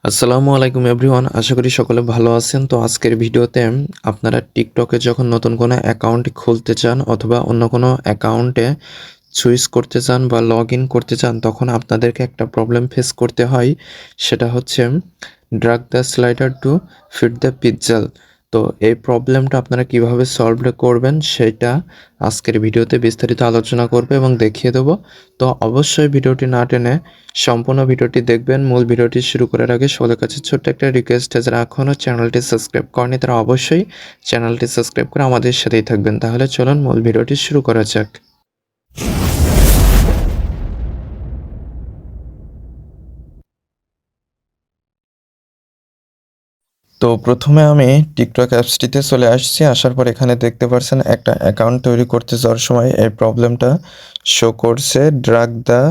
আসসালামু আলাইকুম এভরিওয়ান, আশা করি সকলে ভালো আছেন। তো আজকের ভিডিওতে আপনারা টিকটকে যখন নতুন কোনো অ্যাকাউন্ট খুলতে চান অথবা অন্য কোনো অ্যাকাউন্টে সুইচ করতে চান বা লগ ইন করতে চান, তখন আপনাদেরকে একটা প্রবলেম ফেস করতে হয়। সেটা হচ্ছে drag the slider to fit the pixel. তো এই প্রবলেমটা আপনারা কিভাবে সলভ করবেন সেটা আজকের ভিডিওতে বিস্তারিত আলোচনা করবে এবং দেখিয়ে দেবো। তো অবশ্যই ভিডিওটি না টেনে সম্পূর্ণ ভিডিওটি দেখবেন। মূল ভিডিওটি শুরু করার আগে সকলের কাছে ছোট্ট একটা রিকোয়েস্ট, যারা এখনও চ্যানেলটি সাবস্ক্রাইব করেনি তারা অবশ্যই চ্যানেলটি সাবস্ক্রাইব করে আমাদের সাথেই থাকবেন। তাহলে চলুন মূল ভিডিওটি শুরু করা যাক। তো প্রথমে আমি টিকটক অ্যাপসটিতে চলে আসছি। আসার পর এখানে দেখতে পাচ্ছেন একটা অ্যাকাউন্ট তৈরি করতে যাওয়ার সময় এই প্রবলেমটা শো করছে, drag the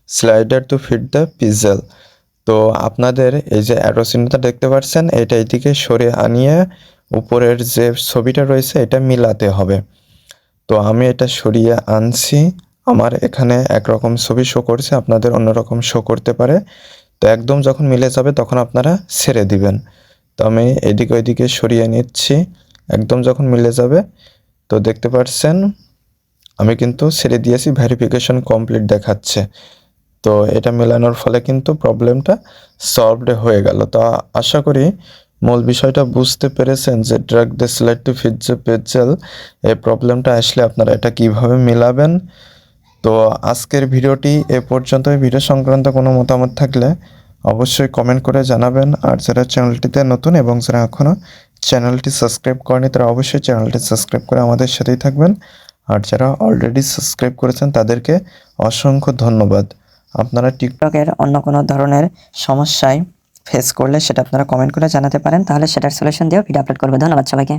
slider to fit the pixel. তো আপনাদের এই যে অ্যারো চিহ্নটা দেখতে পাচ্ছেন, এটা এইদিকে সরে আনিয়ে উপরের যে ছবিটা রয়েছে এটা মিলাতে হবে। তো আমি এটা সরিয়ে আনছি। আমার এখানে একরকম ছবি শো করছে, আপনাদের অন্যরকম শো করতে পারে। তো একদম যখন মিলে যাবে তখন আপনারা ছেড়ে দিবেন। তো আমি এদিকে ওইদিকে সরিয়ে নিচ্ছি। একদম যখন মিলে যাবে তো দেখতে পাচ্ছেন আমি কিন্তু ছেড়ে দিয়েছি, ভেরিফিকেশন কমপ্লিট দেখাচ্ছে। তো এটা মেলানোর ফলে কিন্তু প্রবলেমটা সলভড হয়ে গেল। তো আশা করি মূল বিষয়টা বুঝতে পেরেছেন যে drag the slide to fit the pixel, এই প্রবলেমটা আসলে আপনারা এটা কিভাবে মেলাবেন। তো আজকের ভিডিওটি এ পর্যন্তই। ভিডিও সংক্রান্ত কোনো মতামত থাকলে অবশ্যই কমেন্ট করে জানাবেন। আর যারা চ্যানেলটিতে নতুন এবং যারা এখনও চ্যানেলটি সাবস্ক্রাইব করেনি তারা অবশ্যই চ্যানেলটি সাবস্ক্রাইব করে আমাদের সাথেই থাকবেন। আর যারা অলরেডি সাবস্ক্রাইব করেছেন তাদেরকে অসংখ্য ধন্যবাদ। আপনারা টিকটকের অন্য কোনো ধরনের সমস্যায় ফেস করলে সেটা আপনারা কমেন্ট করে জানাতে পারেন, তাহলে সেটার সলিউশন দিয়েও ভিডিও আপলোড করবো। ধন্যবাদ সবাইকে।